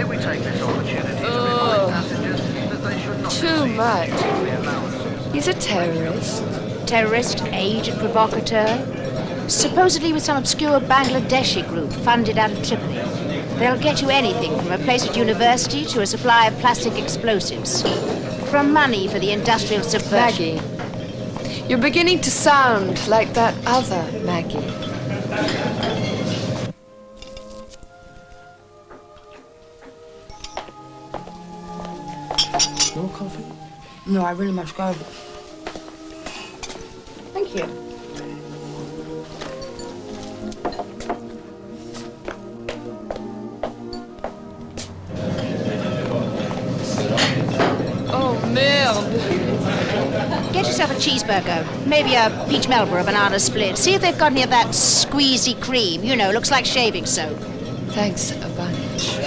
we take this opportunity to remind passengers that they should not Too much. allowances. He's a terrorist. Terrorist, agent, provocateur. Supposedly with some obscure Bangladeshi group funded out of Tripoli. They'll get you anything from a place at university to a supply of plastic explosives. From money for the industrial subversion. Maggie, you're beginning to sound like that other Maggie. More coffee? No, I really must go. Thank you. Oh, merde. Get yourself a cheeseburger. Maybe a peach Melba or banana split. See if they've got any of that squeezy cream. You know, looks like shaving soap. Thanks a bunch.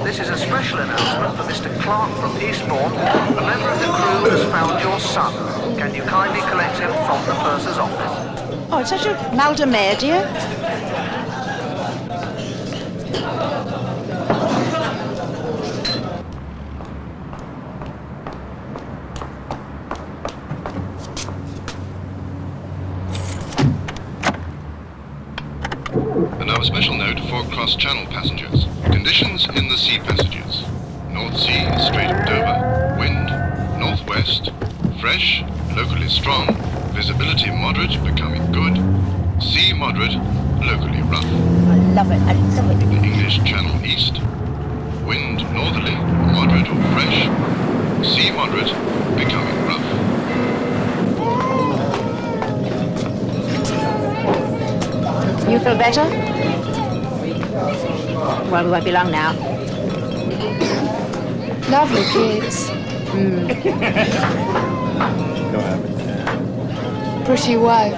This is a special announcement for Mr. Clark from Eastbourne. A member of the crew has found your son. Can you kindly collect him from the purser's office? Oh, it's such a Maldemare, dear. And now a special note for cross-channel passengers. Conditions in the sea passages. North Sea, Strait of Dover, wind, northwest, fresh, locally strong, visibility moderate, becoming good, sea moderate, locally rough. I love it, I love it. The English Channel East, wind northerly, moderate or fresh, sea moderate, becoming rough. You feel better? Well, we won't be long now. Lovely kids. Pretty wife.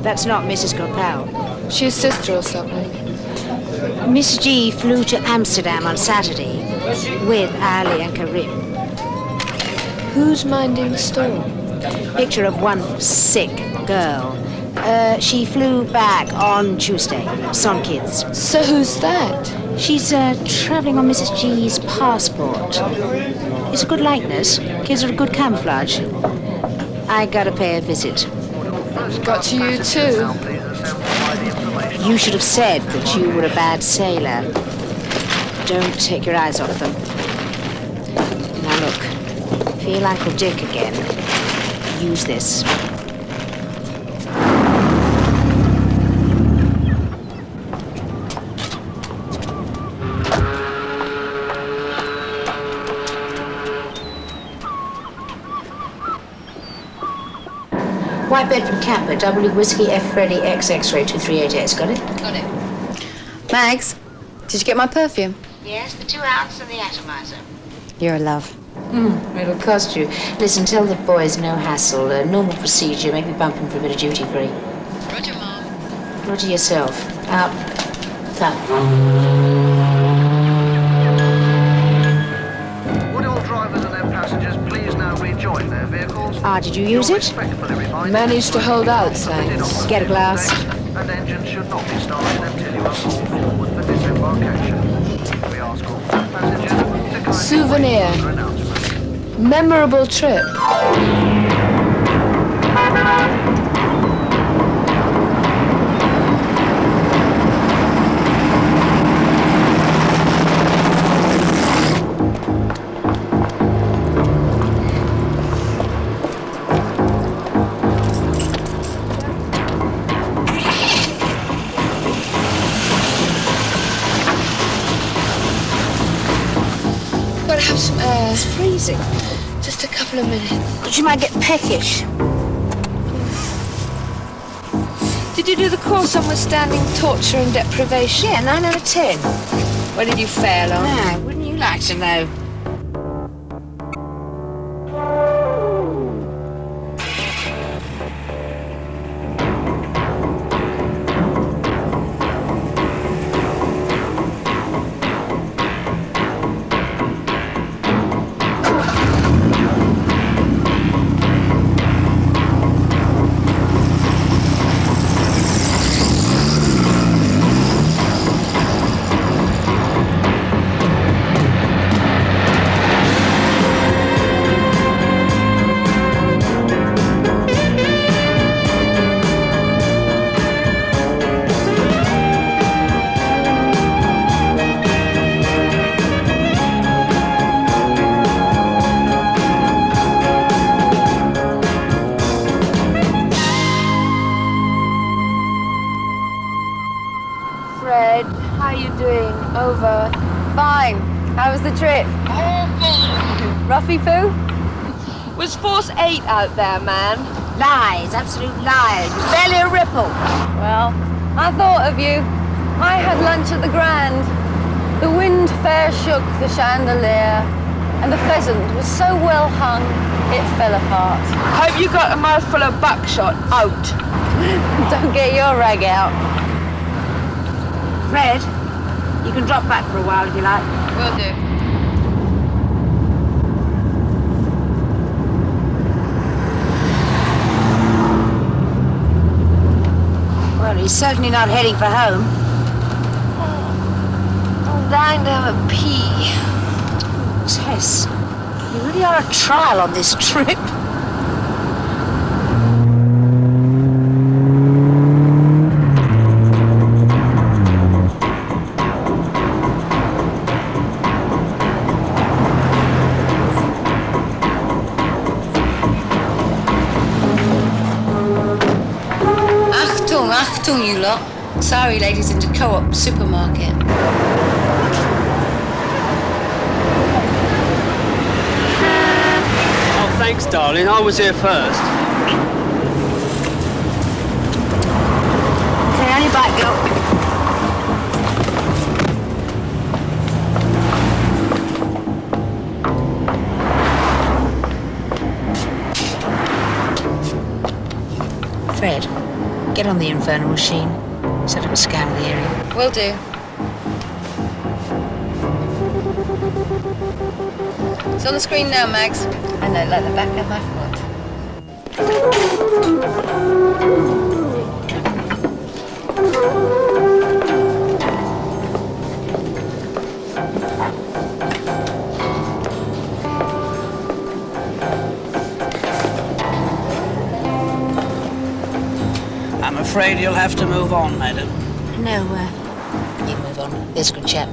That's not Mrs. Gopal. She's sister or something. Miss G flew to Amsterdam on Saturday with Ali and Karim. Who's minding the store? Picture of one sick girl. She flew back on Tuesday. Son kids. So who's that? She's traveling on Mrs. G's passport. It's a good likeness. Gives her a good camouflage. I gotta pay a visit. Got to you too. You should have said that you were a bad sailor. Don't take your eyes off them. Now look, feel Uncle Dick again. Use this. White bed from Camper, W Whiskey F Freddy X X-ray 238S. Got it? Got it. Mags, did you get my perfume? Yes, the 2 ounce and the atomizer. You're a love. It'll cost you. Listen, tell the boys no hassle. Normal procedure. Make me bump him for a bit of duty free. Roger, Mom. Roger yourself. Out. Up. Would all drivers and their passengers please now rejoin their vehicles? Did you use it? Managed to hold out, thanks. Get a glass. And engines should not be started until you are called forward for disembarkation. We ask all passengers to kindly Souvenir. wait for announcement. Memorable trip. Gotta have some air. It's freezing. Just a couple of minutes. But you might get peckish. Did you do the course on withstanding torture and deprivation? Yeah, 9 out of 10. What did you fail on? Ah, wouldn't you like to know? How was the trip? Roughy poo? Was Force 8 out there, man? Lies, absolute lies. It was barely a ripple. Well, I thought of you. I had lunch at the Grand. The wind fair shook the chandelier, and the pheasant was so well hung, it fell apart. Hope you got a mouthful of buckshot out. Don't get your rag out. Fred, you can drop back for a while if you like. Will do. Well, he's certainly not heading for home. I'm dying to have a pee. Tess, you really are a trial on this trip. Achtung, you lot. Sorry, ladies, into Co-op supermarket. Oh, thanks, darling. I was here first. Stay on your back, girl. Fred, get on the infernal machine. Set up a scan of the area. Will do. It's on the screen now, Mags. I know, like the back of my I'm afraid you'll have to move on, madam. No, you can move on. There's a good chap.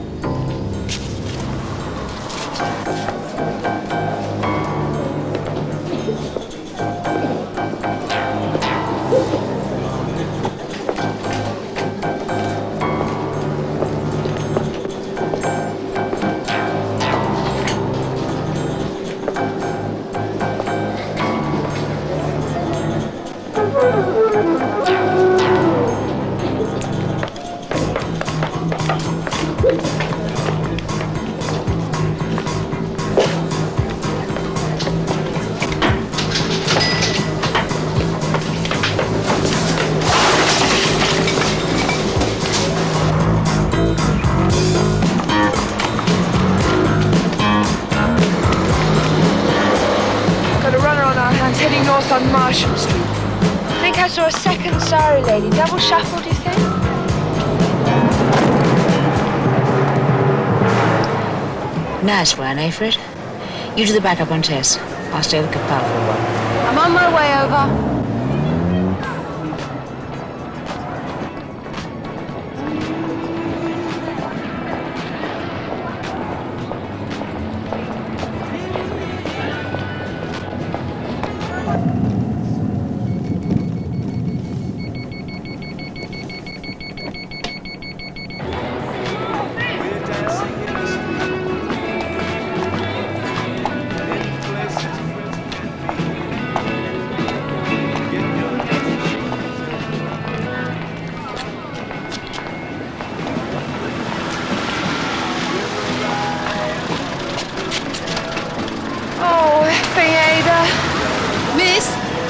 On Marshall Street. I think I saw a second sorry lady. Double shuffle, do you think? Nice one, eh, Fred? You do the backup on Tess. I'll stay with Capel for a while. I'm on my way over. Miss?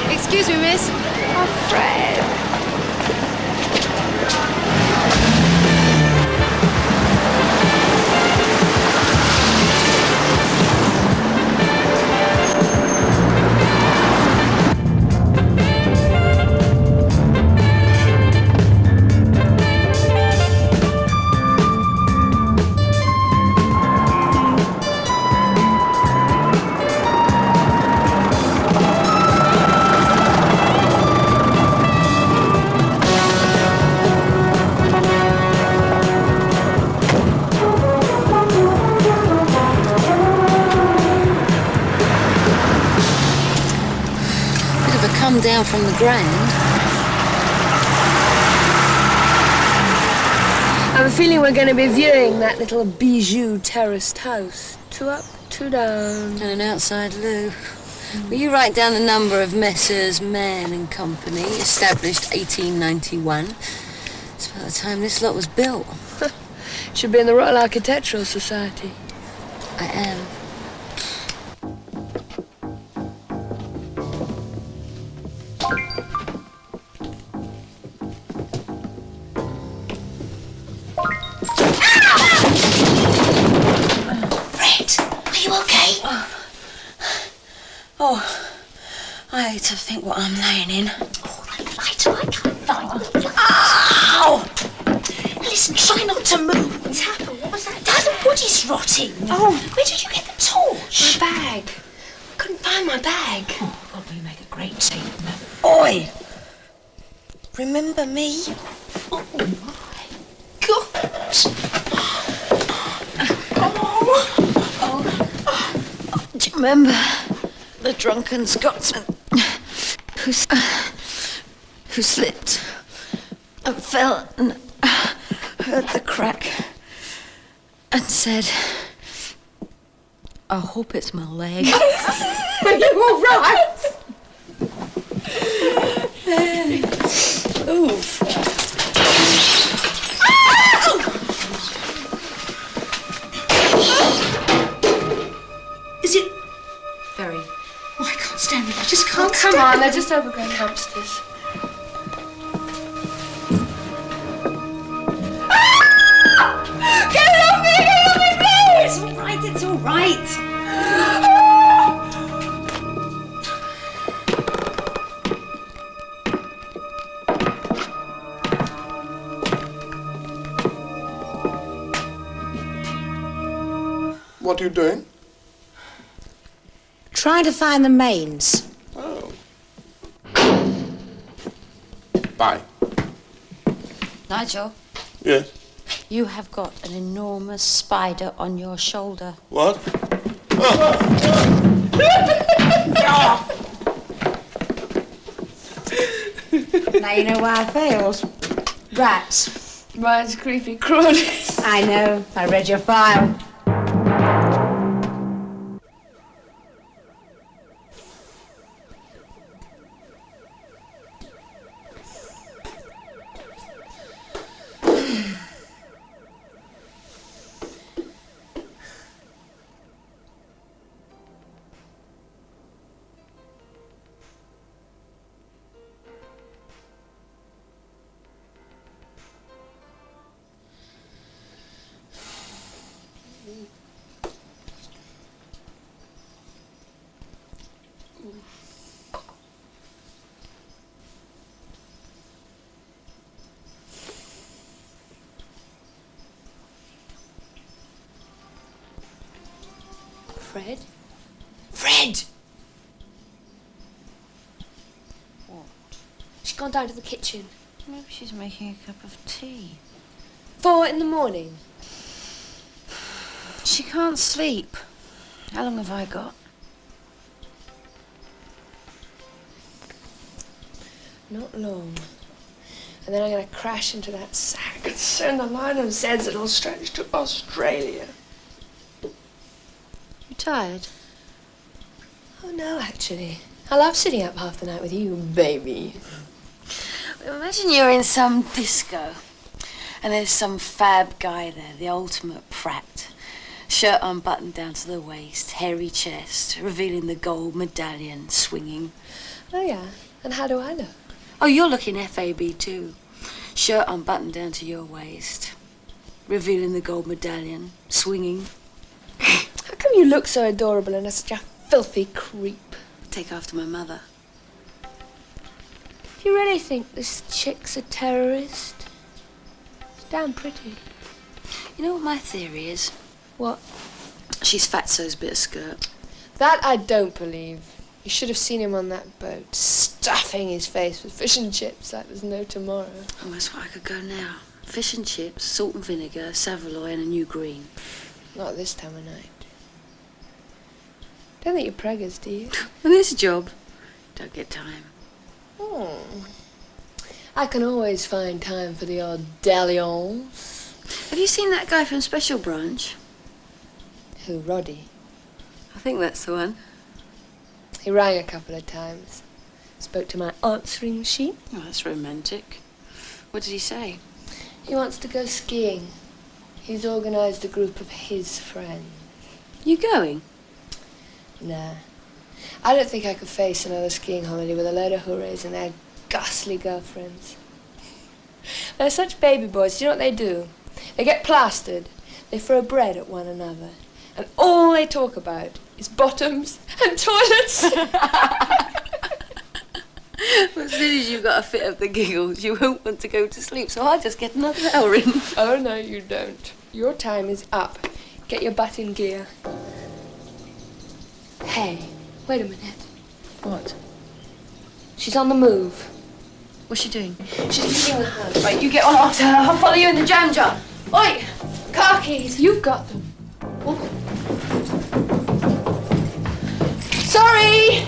Excuse me, miss. Oh, Fred. Down from the Grand. And a feeling we're going to be viewing that little bijou terraced house. 2 up, 2 down. And an outside loo. Will you write down the number of Messrs. Mann and Company, established 1891? It's about the time this lot was built. Should be in the Royal Architectural Society. I am. I hate to think what I'm laying in. Oh, that lighter, I can't find it. Ow! Listen, try not to move. What's happened? What was that? Dad, the wood is rotting. Oh. Where did you get the torch? My bag. I couldn't find my bag. Oh, God, we make a great team. Oi! Remember me? Oh, my God. Do you remember the drunken Scotsman who slipped and fell and heard the crack and said, I hope it's my leg. Are you all right? Ooh. Is it? Very. Oh, I can't stand it. I just can't Come stand on, it. they're just overgrown hamsters. Get it off me! Get it off me, please! It's all right, it's all right. What are you doing? Trying to find the mains. Oh. Bye. Nigel, Yes. you have got an enormous spider on your shoulder. What? Now you know why I failed. Rats. Ryan's creepy crawlies. I know. I read your file. Fred? Fred! What? She's gone down to the kitchen. Maybe she's making a cup of tea. 4 in the morning. She can't sleep. How long have I got? Not long. And then I'm going to crash into that sack and send the line of Zeds that'll stretch to Australia. You tired? Oh, no, actually. I love sitting up half the night with you, baby. Imagine you're in some disco and there's some fab guy there, the ultimate prat. Shirt unbuttoned down to the waist, hairy chest, revealing the gold medallion, swinging. Oh, yeah. And how do I look? Oh, you're looking FAB too. Shirt unbuttoned down to your waist, revealing the gold medallion, swinging. How come you look so adorable and are such a filthy creep? Take after my mother. Do you really think this chick's a terrorist? She's damn pretty. You know what my theory is? What? She's Fatso's bit of skirt. That I don't believe. You should have seen him on that boat, stuffing his face with fish and chips like there's no tomorrow. Oh, that's where I could go now. Fish and chips, salt and vinegar, Savoy and a new green. Not this time of night. Don't think you're preggers, do you? For this job, don't get time. I can always find time for the odd dalliance. Have you seen that guy from Special Branch? Who, Roddy? I think that's the one. He rang a couple of times. Spoke to my answering machine. Oh, that's romantic. What did he say? He wants to go skiing. He's organised a group of his friends. You going? Nah. I don't think I could face another skiing holiday with a load of hoorays and their ghastly girlfriends. They're such baby boys. Do you know what they do? They get plastered. They throw bread at one another. And all they talk about is bottoms and toilets. Well, as soon as you've got a fit of the giggles, you won't want to go to sleep, so I'll just get another hour in. Oh, no, you don't. Your time is up. Get your butt in gear. Hey, wait a minute. What? She's on the move. What's she doing? She's leaving the house. Right, you get on after her. I'll follow you in the jam jar. Oi! Car keys, you've got them. What? Sorry!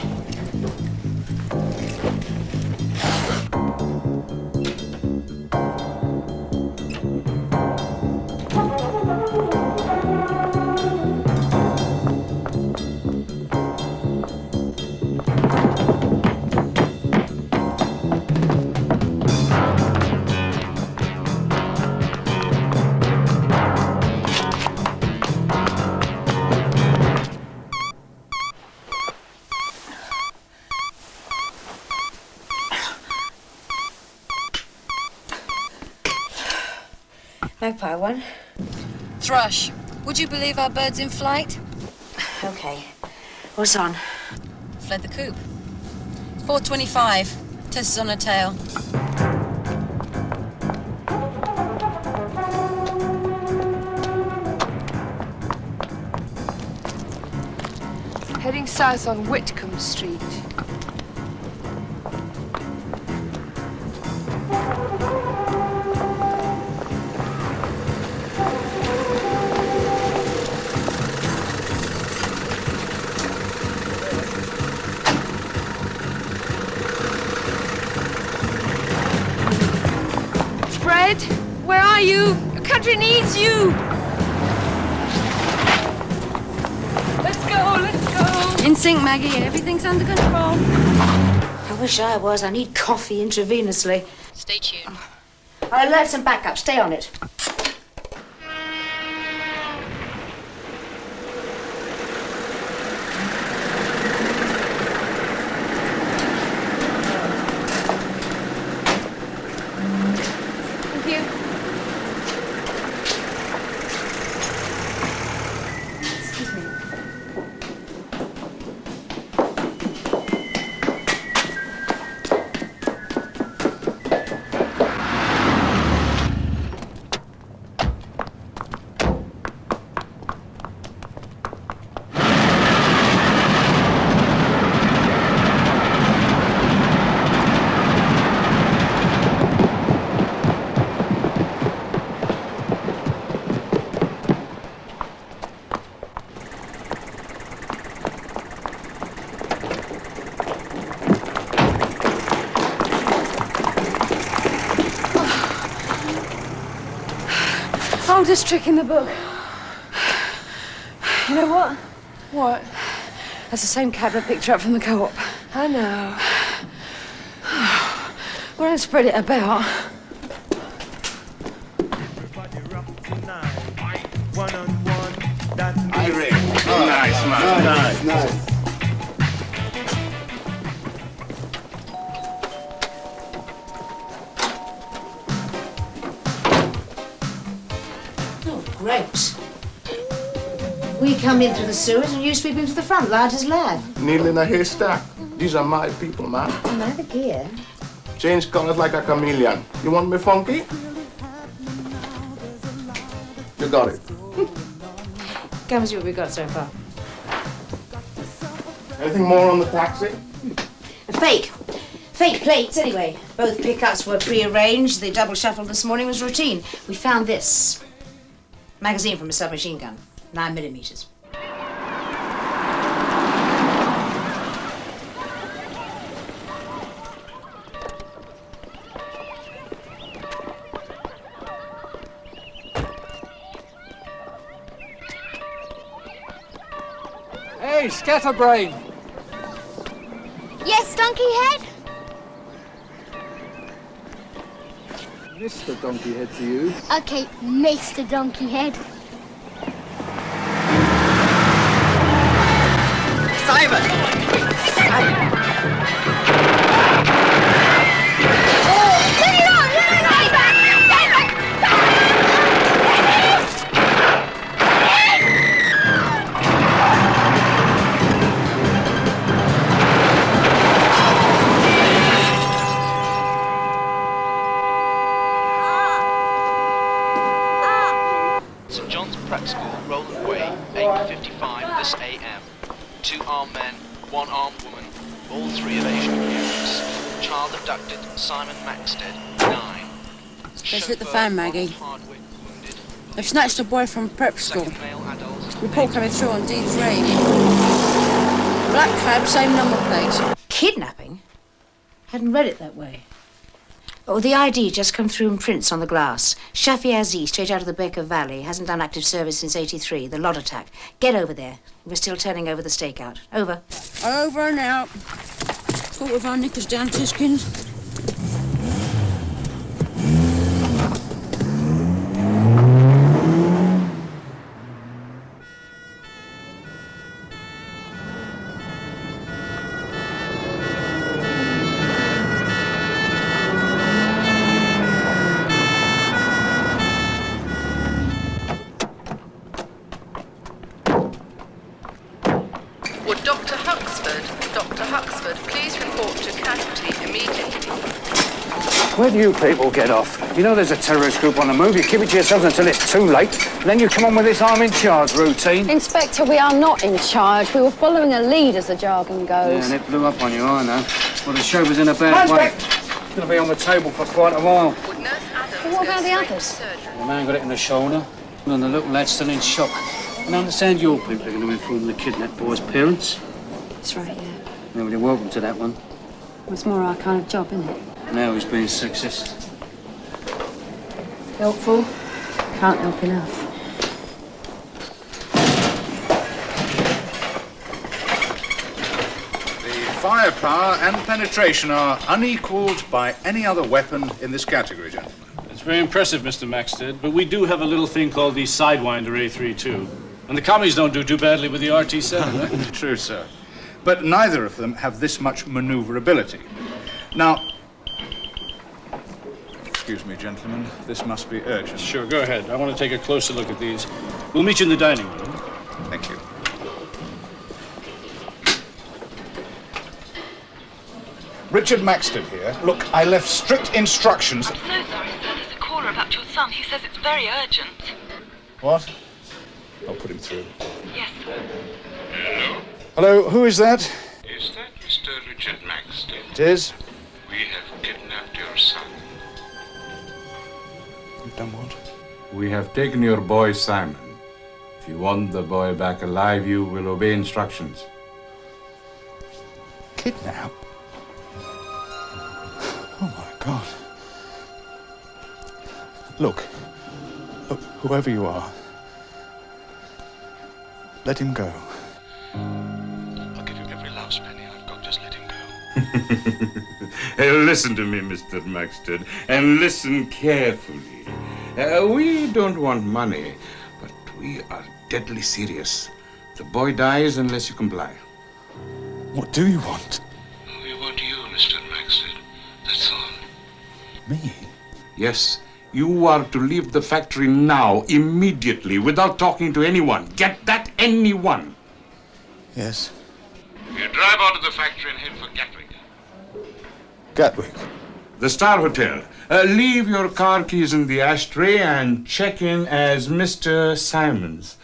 Magpie one. Thrush, would you believe our bird's in flight? Okay. What's on? Fled the coop. 4:25. Tessa's on her tail. Heading south on Whitcomb Street. Fred, where are you? Your country needs you. Let's go, let's go. In sync, Maggie. Everything's under control. I wish I was. I need coffee intravenously. Stay tuned. I'll alert some backup. Stay on it. Oldest trick in the book. You know what? What? That's the same cab I picked her up from the co-op. I know. We don't spread it about. Irene. Oh, nice, man. Nice. Great. We come in through the sewers and you sweep into the front, large as lad. Needle in a haystack. These are my people, man. Neither gear. Change colors like a chameleon. You want me funky? You got it. Come and see what we've got so far. Anything more on the taxi? Fake plates, anyway. Both pickups were pre-arranged. The double shuffle this morning was routine. We found this. Magazine from a submachine gun. 9mm. Hey, Scatterbrain! Yes, donkey head? Mr. Donkey Head to you. Okay, Mr. Donkey Head. Simon! St John's Prep School, Roland Way, 8:55 this a.m. 2 armed men, 1 armed woman, all 3 of Asian appearance. Child abducted, Simon Maxted, 9. Let's hit the fan, Maggie. They've snatched a boy from prep school. Report coming through on D3. Black cab, same number plate. Kidnapping? Hadn't read it that way. Oh, the ID just come through in prints on the glass. Shafi Aziz, straight out of the Baker Valley, hasn't done active service since '83, the lot attack. Get over there. We're still turning over the stakeout. Over. Over and out. Caught with our knickers down, Tiskins. Would Dr. Huxford please report to casualty immediately? Where do you people get off? You know there's a terrorist group on the move. You keep it to yourselves until it's too late. Then you come on with this I'm in charge routine. Inspector, we are not in charge. We were following a lead, as the jargon goes. Yeah, and it blew up on you, I know. Well, the show was in a bad way. It's going to be on the table for quite a while. But what about the others? The man got it in the shoulder, and the little lad's still in shock. And I understand your people are going to inform the kidnapped boy's parents. That's right, yeah. Yeah, well, you're welcome to that one. It's more our kind of job, isn't it? Now he's being sexist. Helpful. Can't help enough. The firepower and penetration are unequalled by any other weapon in this category, gentlemen. It's very impressive, Mr. Maxted, but we do have a little thing called the Sidewinder A32. And the commies don't do too badly with the RT-7, right? True, sir. But neither of them have this much maneuverability. Now, excuse me, gentlemen, this must be urgent. Sure, go ahead. I want to take a closer look at these. We'll meet you in the dining room. Thank you. Richard Maxted here. Look, I left strict instructions. I'm so sorry, sir. There's a caller about your son. He says it's very urgent. What? I'll put him through. Yes, sir. Hello? Hello, who is that? Is that Mr. Richard Maxted? It is. We have kidnapped your son. You've done what? We have taken your boy, Simon. If you want the boy back alive, you will obey instructions. Kidnap? Oh, my God. Look, whoever you are, let him go. I'll give you every last penny I've got. Just let him go. Hey, listen to me, Mr. Maxted, and listen carefully. We don't want money, but we are deadly serious. The boy dies unless you comply. What do you want? We want you, Mr. Maxted. That's all. Me? Yes, you are to leave the factory now, immediately, without talking to anyone. Get that, anyone? Yes. You drive out of the factory and head for Gatwick. Gatwick? The Star Hotel. Leave your car keys in the ashtray and check in as Mr. Simons.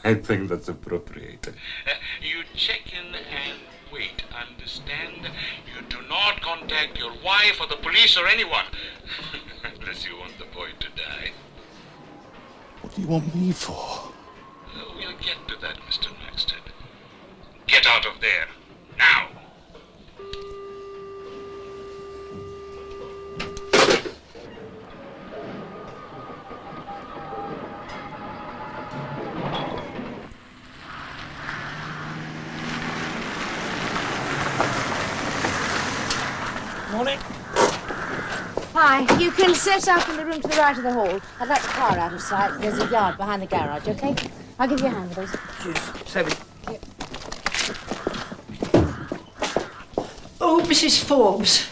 I think that's appropriate. You check in and wait. Understand? You do not contact your wife or the police or anyone. Unless you want the boy to die. What do you want me for? We'll get to that, Mr. Maxted. Get out of there. Now. morning. Hi, you can set up in the room to the right of the hall. I'd like the car out of sight. There's a yard behind the garage, OK? I'll give you a hand with those. Cheers. 7. Oh, Mrs. Forbes,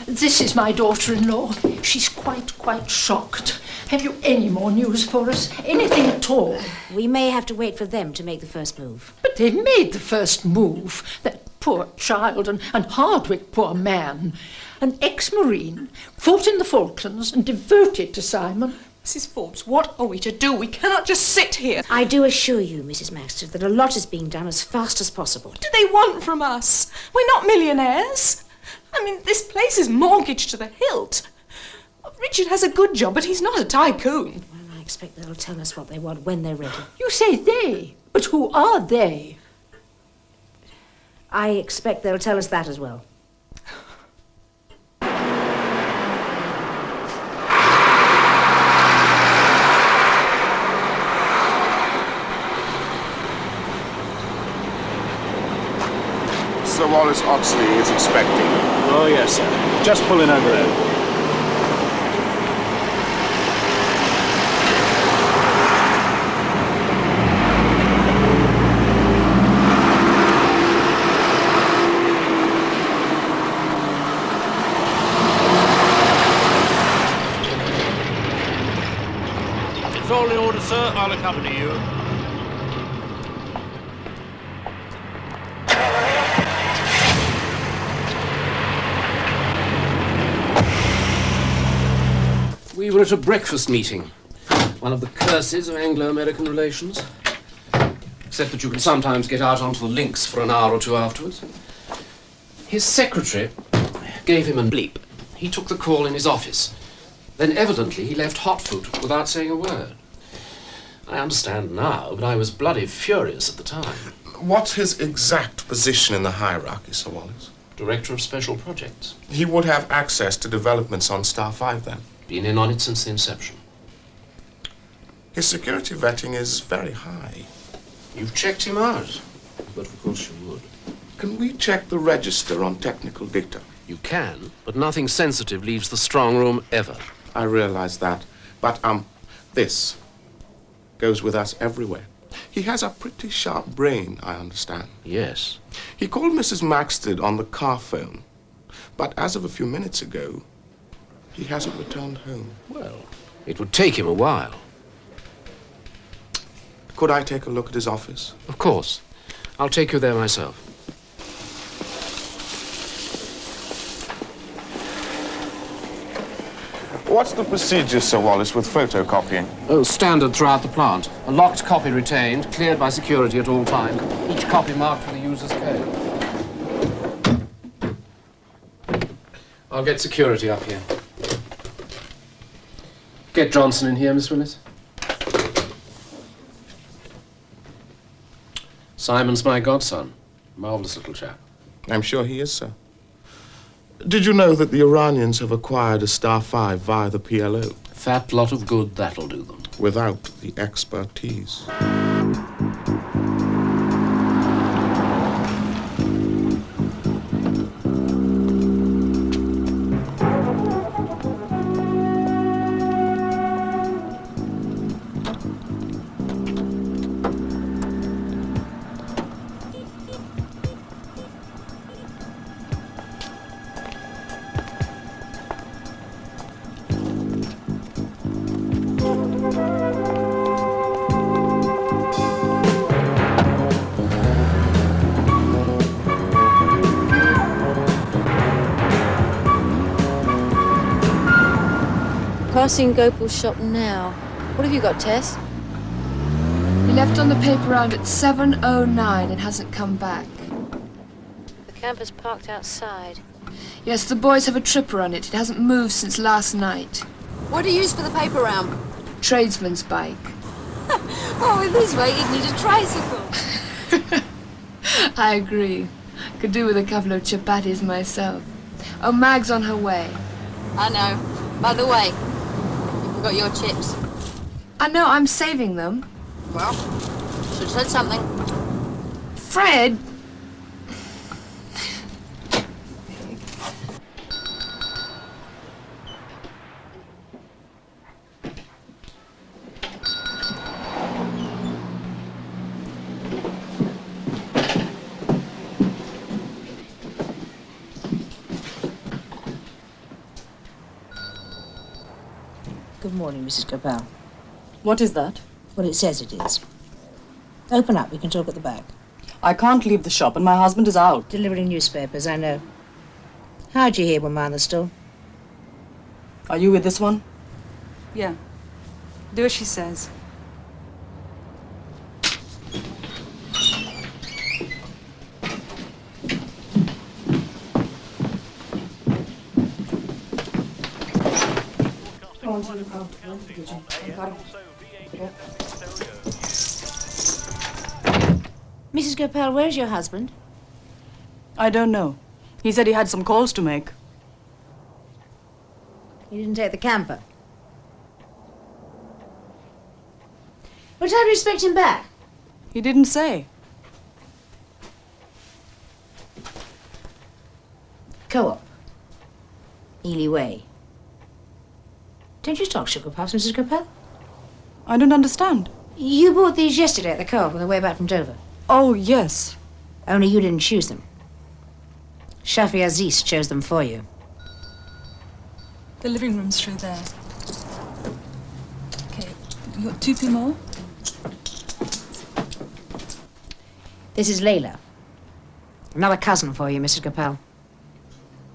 this is my daughter-in-law. She's quite shocked. Have you any more news for us? Anything at all? We may have to wait for them to make the first move. But they've made the first move. That poor child and Hardwick, poor man. An ex-Marine, fought in the Falklands and devoted to Simon. Mrs. Forbes, what are we to do? We cannot just sit here. I do assure you, Mrs. Maxted, that a lot is being done as fast as possible. What do they want from us? We're not millionaires. I mean, this place is mortgaged to the hilt. Richard has a good job, but he's not a tycoon. Well, I expect they'll tell us what they want when they're ready. You say they, but who are they? I expect they'll tell us that as well. Sir Wallace Oxley is expecting. Oh, yes, sir. Just pulling over there. It's all in order, sir. I'll accompany you. We were at a breakfast meeting, one of the curses of Anglo-American relations. Except that you can sometimes get out onto the links for an hour or two afterwards. His secretary gave him a bleep. He took the call in his office. Then evidently he left hotfoot without saying a word. I understand now, but I was bloody furious at the time. What's his exact position in the hierarchy, Sir Wallace? Director of Special Projects. He would have access to developments on Star 5 then? Been in on it since the inception. His security vetting is very high. You've checked him out, but of course you would. Can we check the register on technical data? You can, but nothing sensitive leaves the strong room ever. I realize that, but this goes with us everywhere. He has a pretty sharp brain, I understand. Yes. He called Mrs. Maxted on the car phone, but as of a few minutes ago, he hasn't returned home. Well, it would take him a while. Could I take a look at his office? Of course. I'll take you there myself. What's the procedure, Sir Wallace, with photocopying? Oh, standard throughout the plant. A locked copy retained, cleared by security at all times. Each copy marked with the user's code. I'll get security up here. Get Johnson in here, Miss Willis. Simon's my godson. Marvellous little chap. I'm sure he is, sir. Did you know that the Iranians have acquired a Star 5 via the PLO? Fat lot of good that'll do them. Without the expertise. Passing Gopal's shop now. What have you got, Tess? He left on the paper round at 7:09 and hasn't come back. The camper's parked outside. Yes, the boys have a tripper on it. It hasn't moved since last night. What do you use for the paper round? Tradesman's bike. Oh, in this way you'd need a tricycle. I agree. Could do with a couple of chapatis myself. Oh, Mag's on her way. I know. By the way, you forgot your chips. I know, I'm saving them. Well, should have said something. Fred! Good morning, Mrs. Gopal. What is that? Well, it says it is. Open up, we can talk at the back. I can't leave the shop and my husband is out. Delivering newspapers, I know. How'd you hear we're mine the store? Are you with this one? Yeah. Do as she says. Mrs. Gopal, where's your husband? I don't know. He said he had some calls to make. You didn't take the camper? What time do you expect him back? He didn't say. Co-op. Ely Way. Don't you stock sugar puffs, Mrs. Gopal? I don't understand. You bought these yesterday at the co-op on the way back from Dover. Oh, yes. Only you didn't choose them. Shafi Aziz chose them for you. The living room's through there. Okay, you got 2p more? This is Layla. Another cousin for you, Mrs. Gopal.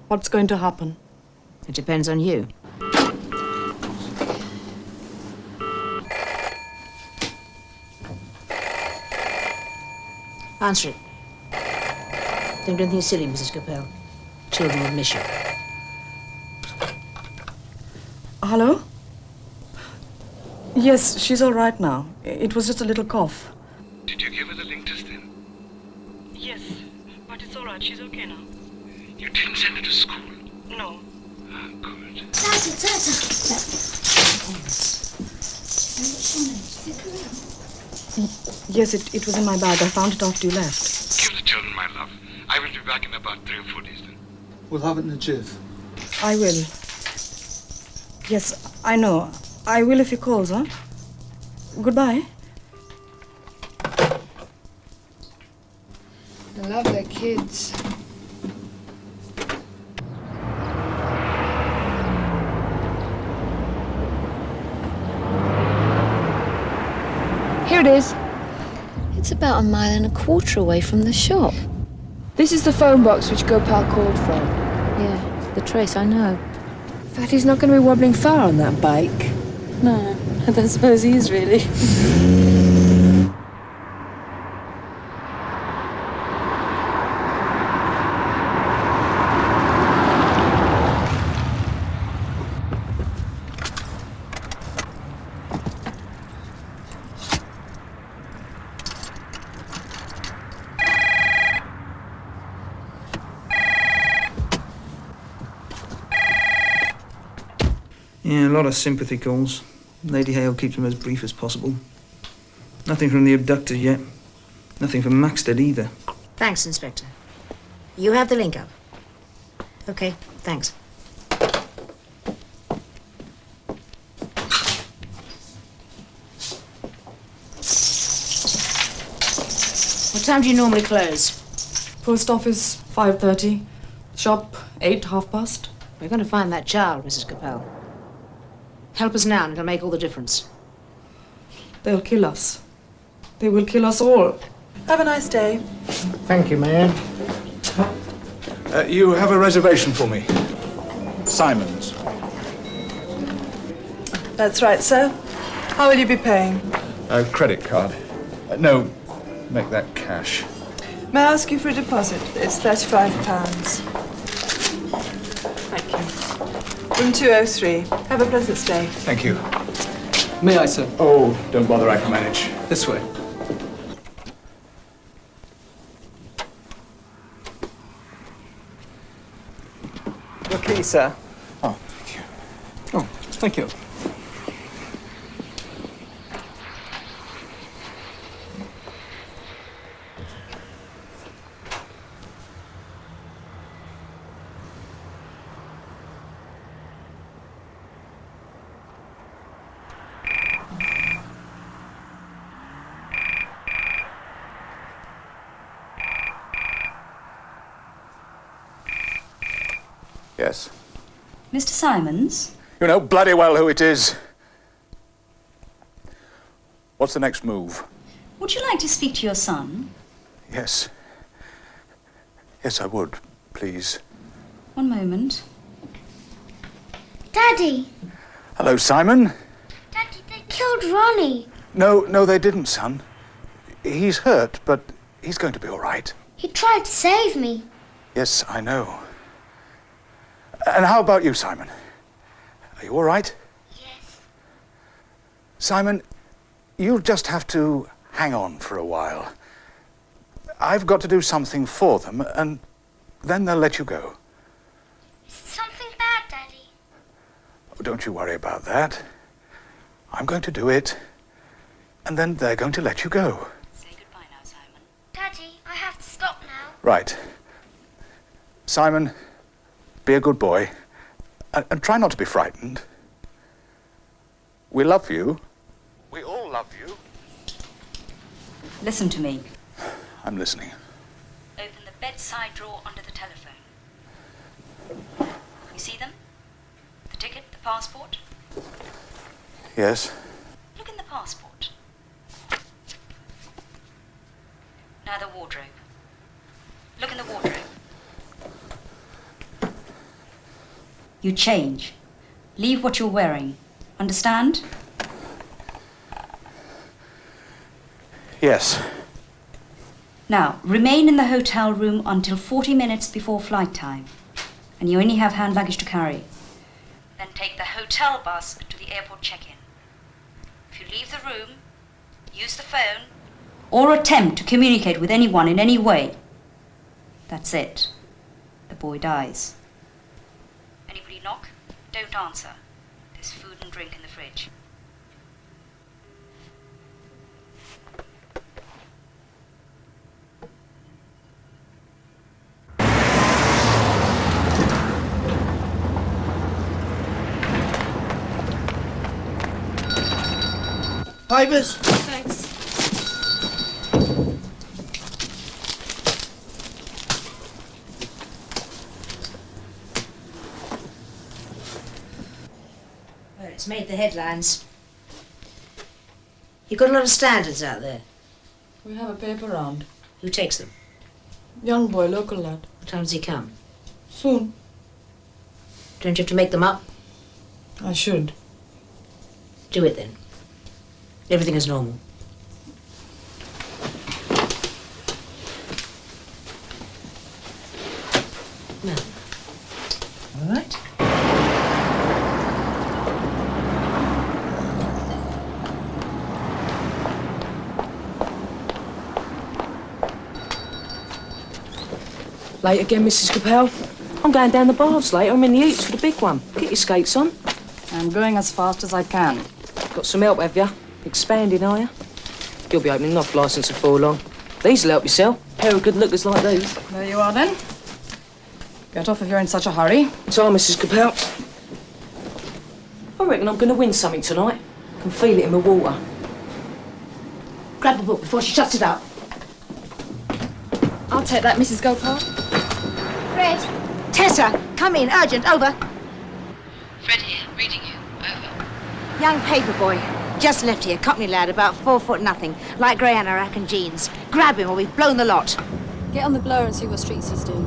What's going to happen? It depends on you. Answer it. Don't do anything silly, Mrs. Gopal. Children will miss you. Hello? Yes, she's all right now. It was just a little cough. Did you give her the link just then? Yes, but it's all right. She's okay now. You didn't send her to school? No. Ah, good. Yes, it was in my bag. I found it after you left. Give the children my love. I will be back in about 3 or 4 days then. We'll have it in a jiff. I will. Yes, I know. I will if he calls, huh? Goodbye. I love their kids. Here it is. It's about 1.25 miles away from the shop. This is the phone box which Gopal called from. Yeah, the trace, I know. In fact, he's not going to be wobbling far on that bike. No, I don't suppose he is really. Yeah, a lot of sympathy calls. Lady Hale keeps them as brief as possible. Nothing from the abductors yet. Nothing from Maxted either. Thanks, Inspector. You have the link up. Okay, thanks. What time do you normally close? Post office, 5:30. Shop, 8, past. We're going to find that child, Mrs. Gopal. Help us now and it'll make all the difference. They'll kill us. They will kill us all. Have a nice day. Thank you, ma'am. You have a reservation for me. Simon's. That's right, sir. How will you be paying? Credit card. No, make that cash. May I ask you for a deposit? It's £35. Thank you. Room 203. Have a pleasant stay. Thank you. May I, sir? Oh, don't bother, I can manage. This way. Your key, sir. Oh, thank you. Oh, thank you. Yes. Mr. Simons? You know bloody well who it is. What's the next move? Would you like to speak to your son? Yes. Yes, I would, please. One moment. Daddy! Hello, Simon. Daddy, they killed Ronnie. No, they didn't, son. He's hurt, but he's going to be all right. He tried to save me. Yes, I know. And how about you, Simon? Are you all right? Yes. Simon, you'll just have to hang on for a while. I've got to do something for them, and then they'll let you go. Is it something bad, Daddy? Oh, don't you worry about that. I'm going to do it, and then they're going to let you go. Say goodbye now, Simon. Daddy, I have to stop now. Right. Simon, be a good boy, and try not to be frightened. We love you. We all love you. Listen to me. I'm listening. Open the bedside drawer under the telephone. You see them? The ticket, the passport? Yes. Look in the passport. Now the wardrobe. Look in the wardrobe. You change. Leave what you're wearing. Understand? Yes. Now, remain in the hotel room until 40 minutes before flight time. And you only have hand luggage to carry. Then take the hotel bus to the airport check-in. If you leave the room, use the phone, or attempt to communicate with anyone in any way, that's it. The boy dies. Anybody knock? Don't answer. There's food and drink in the fridge. Papers? Thanks. Well, it's made the headlines. You've got a lot of standards out there. We have a paper round. Who takes them? Young boy, local lad. What time does he come? Soon. Don't you have to make them up? I should. Do it then. Everything is normal. No. All right. Late again, Mrs. Capel. I'm going down the baths later. I'm in the Eats for the big one. Get your skates on. I'm going as fast as I can. Got some help, have you? Expanding, are you? You'll be opening an off licence before long. These'll help yourself. Pair of good lookers like these. There you are, then. Get off if you're in such a hurry. Time, Mrs. Capel. I reckon I'm going to win something tonight. Can feel it in my water. Grab the book before she shuts it up. I'll take that, Mrs. Gopal. Fred! Tessa! Come in, urgent, over. Fred here, reading you. Over. Young paper boy. Just left here, Cockney lad, about 4 foot nothing. Light grey anorak and jeans. Grab him or we've blown the lot. Get on the blower and see what streets he's doing.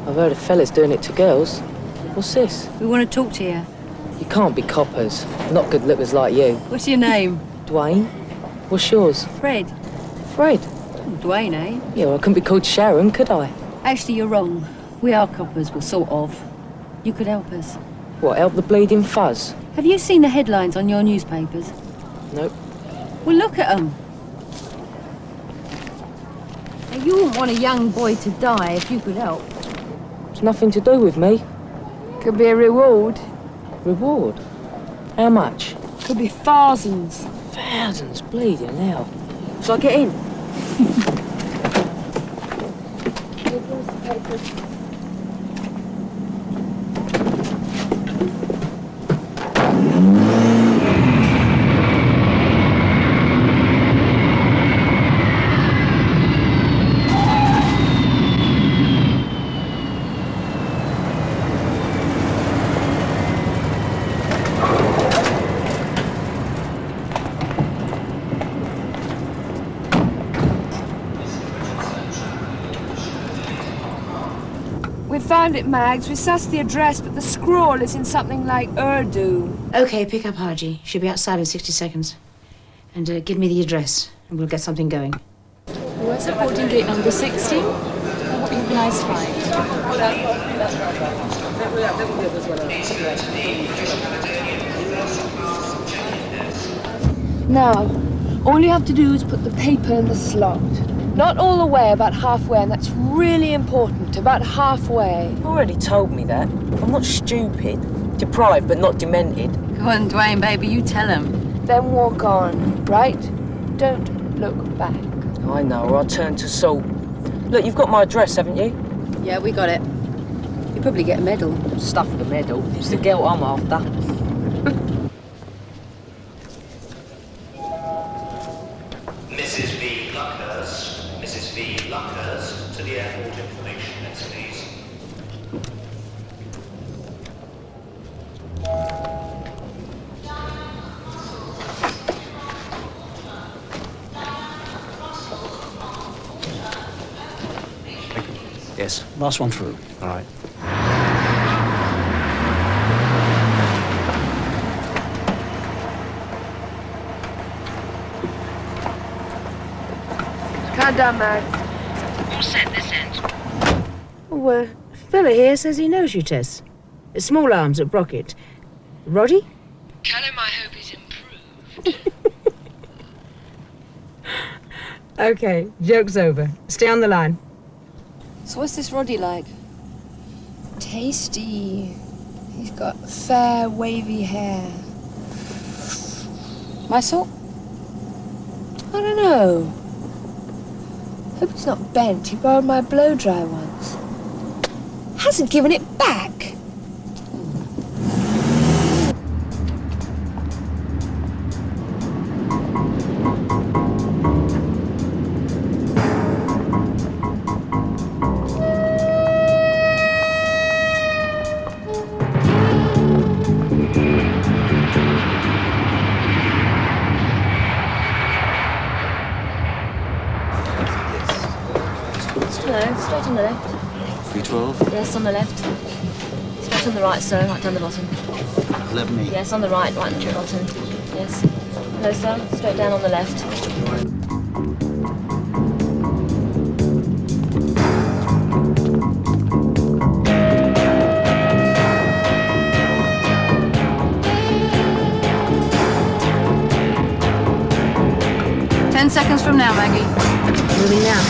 I've heard of fellas doing it to girls. What's this? We want to talk to you. You can't be coppers. Not good lookers like you. What's your name? Dwayne. What's yours? Fred. Fred? Dwayne, eh? Yeah, well, I couldn't be called Sharon, could I? Actually, you're wrong. We are coppers, well, sort of. You could help us. What, help the bleeding fuzz? Have you seen the headlines on your newspapers? Nope. Well, look at them. You wouldn't want a young boy to die if you could help. It's nothing to do with me. Could be a reward. Reward? How much? Could be thousands. Thousands? Bleeding hell. Shall I get in? We found it, Mags. We sussed the address, but the scrawl is in something like Urdu. OK, pick up Haji. She'll be outside in 60 seconds. And give me the address, and we'll get something going. Where's boarding gate number 16? What a nice find. Now, all you have to do is put the paper in the slot. Not all the way, about halfway, and that's really important, about halfway. You've already told me that. I'm not stupid. Deprived, but not demented. Go on, Dwayne, baby, you tell him. Then walk on, right? Don't look back. I know, or I'll turn to salt. Look, you've got my address, haven't you? Yeah, we got it. You probably get a medal. Stuff the medal. It's the guilt I'm after. Mrs. V. Luckhurst. Mrs. V. Luckhurst to the airport information desk, please. Yes, last one through. All right. Countdown, Max. All set this end. Oh, a fella here says he knows you, Tess. Small arms at Brockett. Roddy? Tell him I hope he's improved. OK, joke's over. Stay on the line. So what's this Roddy like? Tasty. He's got fair, wavy hair. My sort? I don't know. Hope it's not bent. He borrowed my blow-dry once. Hasn't given it back. Straight on the left. 312? Yes, on the left. Straight on the right, sir, right down the bottom. 11E. Yes, on the right down the bottom. Yes. No, sir, straight down on the left. Ten seconds from now, Maggie. Moving now.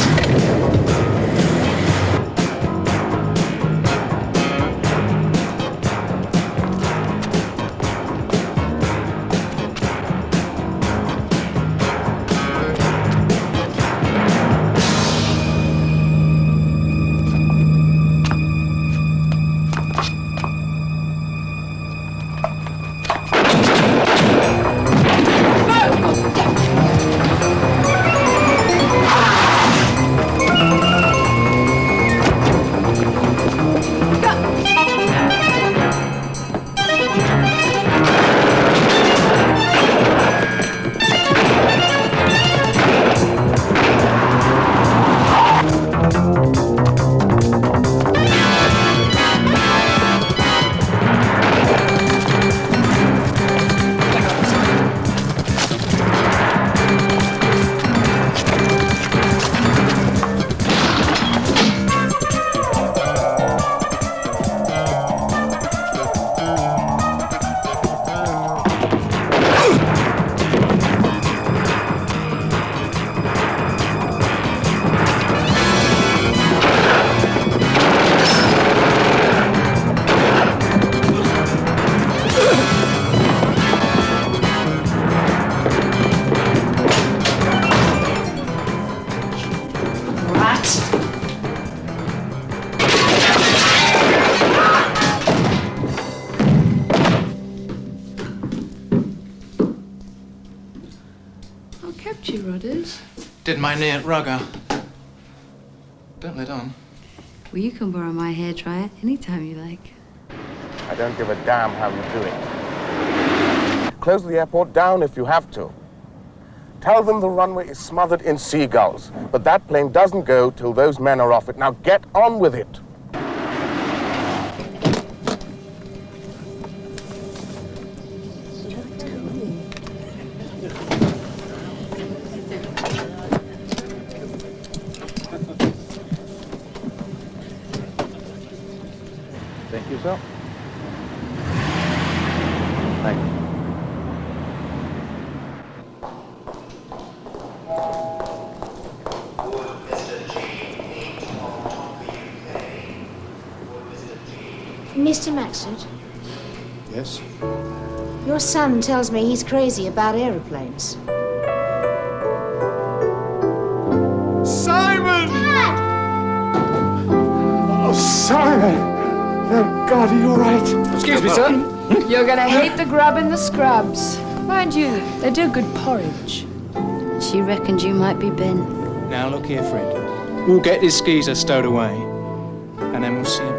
kept you, Rodders. Did my knee at Rugger. Don't let on. Well, you can borrow my hairdryer anytime you like. I don't give a damn how you do it. Close the airport down if you have to. Tell them the runway is smothered in seagulls, but that plane doesn't go till those men are off it. Now get on with it. Thank you, sir. Thank you. Mr. Maxted, Yes? your son tells me he's crazy about aeroplanes. Simon! Oh, Simon! Thank God, are you all right? Excuse me, sir. You're gonna hate the grub and the scrubs. Mind you, they do good porridge. She reckoned you might be Ben. Now, look here, Fred. We'll get this skeezer stowed away, and then we'll see about